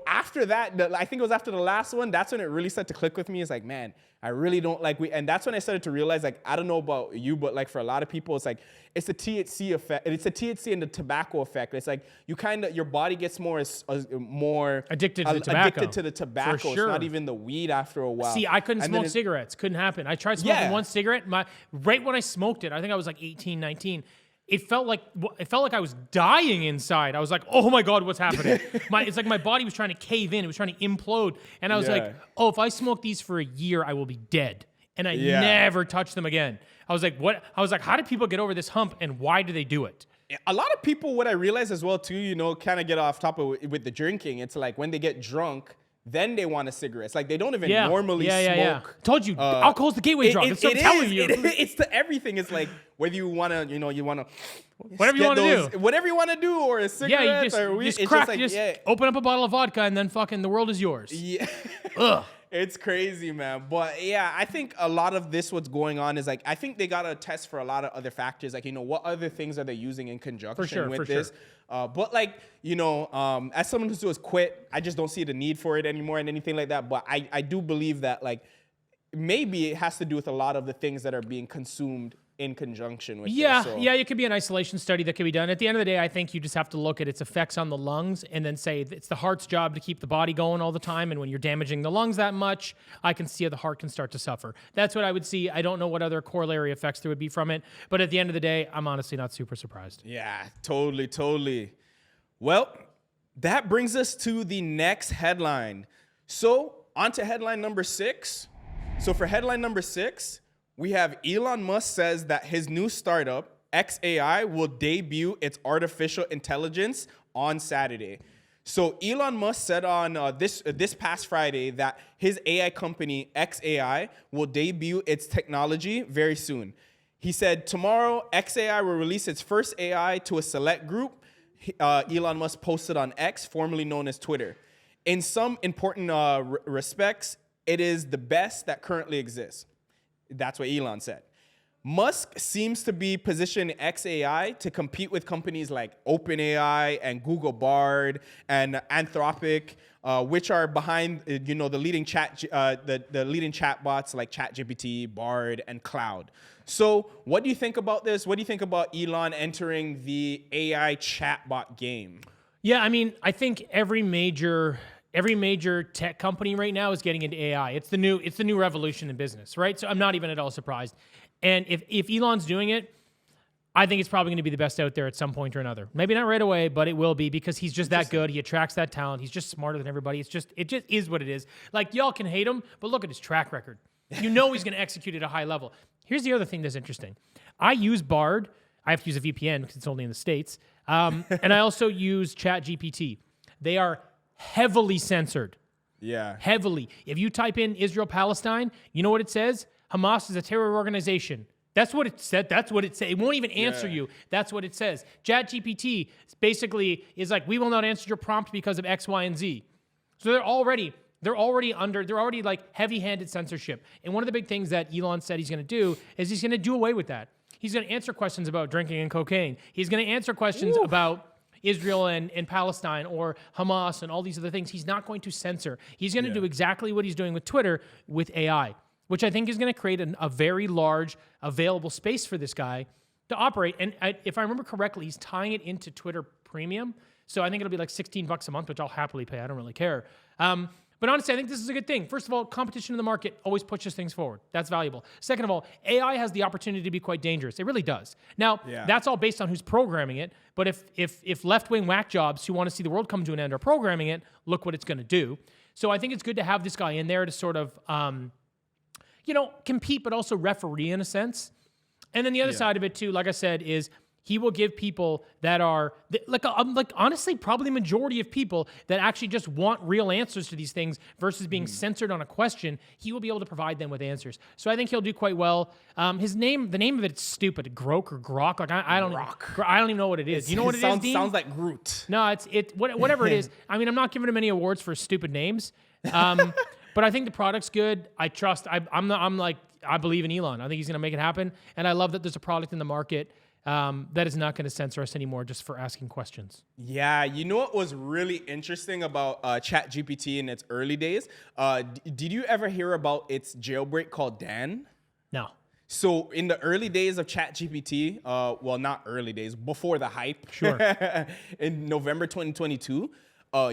after that, I think it was after the last one. That's when it really started to click with me. It's like, man, I really don't like weed. And that's when I started to realize, like, I don't know about you, but like for a lot of people, it's like it's the THC effect. It's the THC and the tobacco effect. It's like your body gets more
Addicted to the tobacco.
Addicted to the tobacco.
For sure.
It's not even the weed after a while.
See, I couldn't
And then
smoke cigarettes. Couldn't happen. I tried smoking
Yeah.
one cigarette. Right when I smoked it, I think I was like 18, 19. it felt like I was dying inside. I was like, oh my God, what's happening? It's like my body was trying to cave in. It was trying to implode. And I was like, oh, if I smoke these for a year, I will be dead. And I never touched them again. I was like, what? I was like, how do people get over this hump and why do they do it?
A lot of people, what I realize as well too, you know, kind of get off topic with the drinking. It's like when they get drunk, then they want a cigarette. It's like they don't even normally smoke.
Told you, alcohol's the gateway drug. That's what I'm telling you.
It's to everything. It's like whether you want to,
whatever you want to do.
Whatever you want to do, or a cigarette, or weed.
Just crack, just open up a bottle of vodka and then fucking the world is yours.
Yeah.
Ugh.
It's crazy, man. But yeah, I think a lot of this, what's going on is like, I think they got to test for a lot of other factors. Like, what other things are they using in conjunction with this? But like, as someone who has quit, I just don't see the need for it anymore and anything like that. But I do believe that like, maybe it has to do with a lot of the things that are being consumed in conjunction with this, so.
It could be an isolation study that could be done. At the end of the day, I think you just have to look at its effects on the lungs and then say it's the heart's job to keep the body going all the time. And when you're damaging the lungs that much, I can see how the heart can start to suffer. That's what I would see. I don't know what other corollary effects there would be from it. But at the end of the day, I'm honestly not super surprised.
Yeah, totally. Well, that brings us to the next headline. So on to headline number 6. So for headline number 6, we have Elon Musk says that his new startup, XAI, will debut its artificial intelligence on Saturday. So Elon Musk said on this past Friday that his AI company, XAI, will debut its technology very soon. He said tomorrow, XAI will release its first AI to a select group. Elon Musk posted on X, formerly known as Twitter. In some important respects, it is the best that currently exists. That's what Elon said. Musk seems to be positioning XAI to compete with companies like OpenAI and Google Bard and Anthropic, which are behind the leading the leading chatbots like ChatGPT, Bard, and Cloud. So, what do you think about this? What do you think about Elon entering the AI chatbot game?
Yeah, I mean, I think every major tech company right now is getting into AI. It's the new revolution in business, right? So I'm not even at all surprised. And if Elon's doing it, I think it's probably going to be the best out there at some point or another. Maybe not right away, but it will be because he's just that good. He attracts that talent. He's just smarter than everybody. It just is what it is. Like, y'all can hate him, but look at his track record. He's going to execute at a high level. Here's the other thing that's interesting. I use Bard. I have to use a VPN because it's only in the States. And I also use ChatGPT. They are heavily censored.
Yeah.
Heavily. If you type in Israel-Palestine, you know what it says? Hamas is a terror organization. That's what it said. That's what it said. It won't even answer you. That's what it says. ChatGPT basically is like, we will not answer your prompt because of X, Y, and Z. So they're already like heavy-handed censorship. And one of the big things that Elon said he's going to do is he's going to do away with that. He's going to answer questions about drinking and cocaine. He's going to answer questions about Israel and Palestine or Hamas and all these other things. He's not going to censor. He's going to do exactly what he's doing with Twitter with AI, which I think is going to create a very large available space for this guy to operate. And if I remember correctly, he's tying it into Twitter Premium. So I think it'll be like $16 a month, which I'll happily pay. I don't really care. But honestly, I think this is a good thing. First of all, competition in the market always pushes things forward. That's valuable. Second of all, AI has the opportunity to be quite dangerous. It really does. Now, that's all based on who's programming it. But if left-wing whack jobs who want to see the world come to an end are programming it, look what it's going to do. So I think it's good to have this guy in there to sort of, compete, but also referee in a sense. And then the other side of it too, like I said, is he will give people that are like honestly, probably the majority of people that actually just want real answers to these things versus being censored on a question. He will be able to provide them with answers. So I think he'll do quite well. The name of it's stupid, Grok or Grok. Like I don't even know what it is. You know what it is, Dean?
Sounds like Groot.
No, whatever it is. I mean, I'm not giving him any awards for stupid names. But I think the product's good. I trust. I believe in Elon. I think he's going to make it happen. And I love that there's a product in the market that is not going to censor us anymore just for asking questions.
Yeah, you know what was really interesting about ChatGPT in its early days? Did you ever hear about its jailbreak called Dan?
No.
So in the early days of ChatGPT, well, not early days, before the hype,
sure,
in November 2022,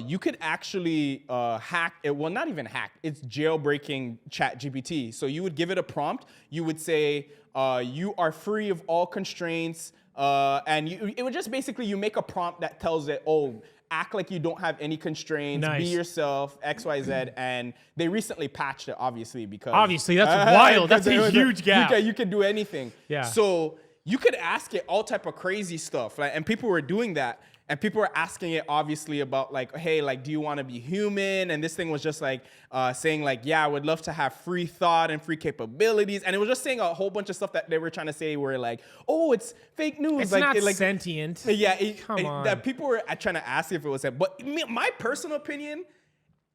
you could actually hack it. Well, not even hack. It's jailbreaking ChatGPT. So you would give it a prompt. You would say, you are free of all constraints. And it would just basically, you make a prompt that tells it, oh, act like you don't have any constraints, be
Nice.
yourself, X, Y, Z. And they recently patched it, obviously, because...
Obviously, that's wild. That's a huge gap.
You can do anything.
Yeah.
So you could ask it all type of crazy stuff. And people were doing that. And people were asking it, obviously, about like, hey, like, do you want to be human? And this thing was just like saying like, yeah, I would love to have free thought and free capabilities. And it was just saying a whole bunch of stuff that they were trying to say were like, oh, it's fake news.
It's
like,
not
like
sentient.
Yeah,
Come on.
that people were trying to ask if it was that. But my personal opinion,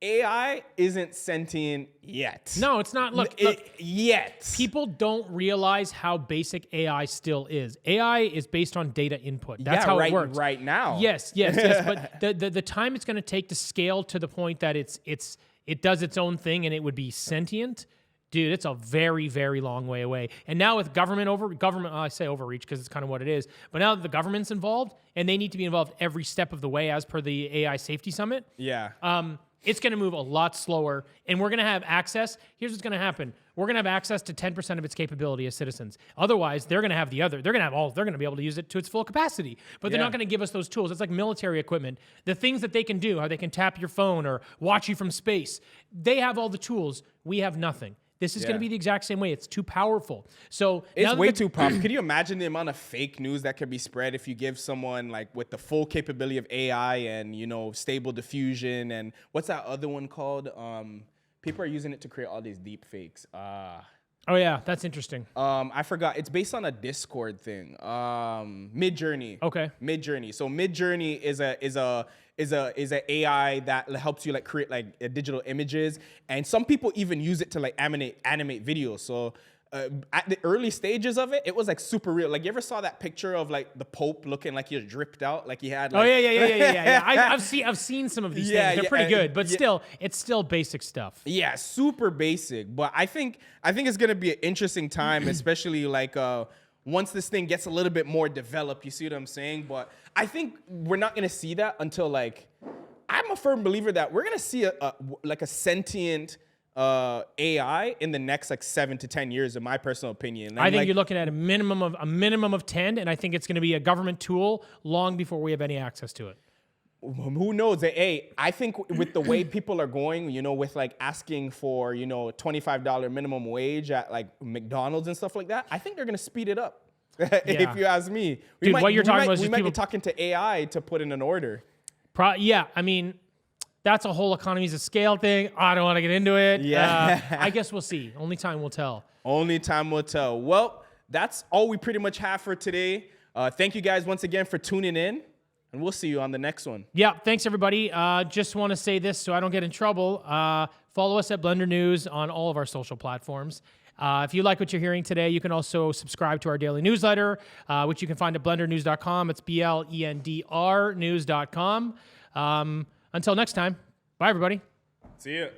AI isn't sentient yet.
No, it's not. Look,
yet.
people don't realize how basic AI still is. AI is based on data input. That's how it works.
Right now.
Yes. But the time it's going to take to scale to the point that it does its own thing and it would be sentient, dude, it's a very, very long way away. And now with government, I say overreach because it's kind of what it is. But now that the government's involved and they need to be involved every step of the way as per the AI Safety Summit.
Yeah.
It's going to move a lot slower, and we're going to have access. Here's what's going to happen. We're going to have access to 10% of its capability as citizens. Otherwise, they're going to have the other. They're going to have all. They're going to be able to use it to its full capacity. But they're not going to give us those tools. It's like military equipment. The things that they can do, how they can tap your phone or watch you from space. They have all the tools. We have nothing. This is going to be the exact same way. It's too powerful. So
it's way too powerful. Could you imagine the amount of fake news that could be spread if you give someone like with the full capability of AI and, you know, stable diffusion and what's that other one called? People are using it to create all these deep fakes.
Oh yeah, that's interesting.
I forgot. It's based on a Discord thing. Midjourney.
Okay.
Midjourney. So Midjourney is a AI that helps you like create like digital images, and some people even use it to like animate videos. So at the early stages of it, it was like super real. Like you ever saw that picture of like the Pope looking like he was dripped out, like he had. Like,
oh yeah. I've seen some of these things. They're pretty good, but still, it's still basic stuff.
Yeah, super basic. But I think it's gonna be an interesting time, especially like once this thing gets a little bit more developed. You see what I'm saying? But I think we're not gonna see that until like, I'm a firm believer that we're gonna see a sentient AI in the next like 7 to 10 years, in my personal opinion.
I think you're looking at a minimum of 10, and I think it's going to be a government tool long before we have any access to it.
Who knows? Hey, I think with the way people are going, you know, with like asking for, you know, $25 minimum wage at like McDonald's and stuff like that, I think they're going to speed it up. If you ask me.
We might be
talking to AI to put in an order.
Yeah, I mean, that's a whole economies of scale thing. I don't want to get into it.
Yeah.
I guess we'll see. Only time will tell.
Only time will tell. Well, that's all we pretty much have for today. Thank you guys once again for tuning in, and we'll see you on the next one.
Yeah, thanks everybody. Just want to say this so I don't get in trouble. Follow us at Blender News on all of our social platforms. If you like what you're hearing today, you can also subscribe to our daily newsletter, which you can find at blendernews.com. It's BLENDR news.com. Until next time, bye everybody.
See ya.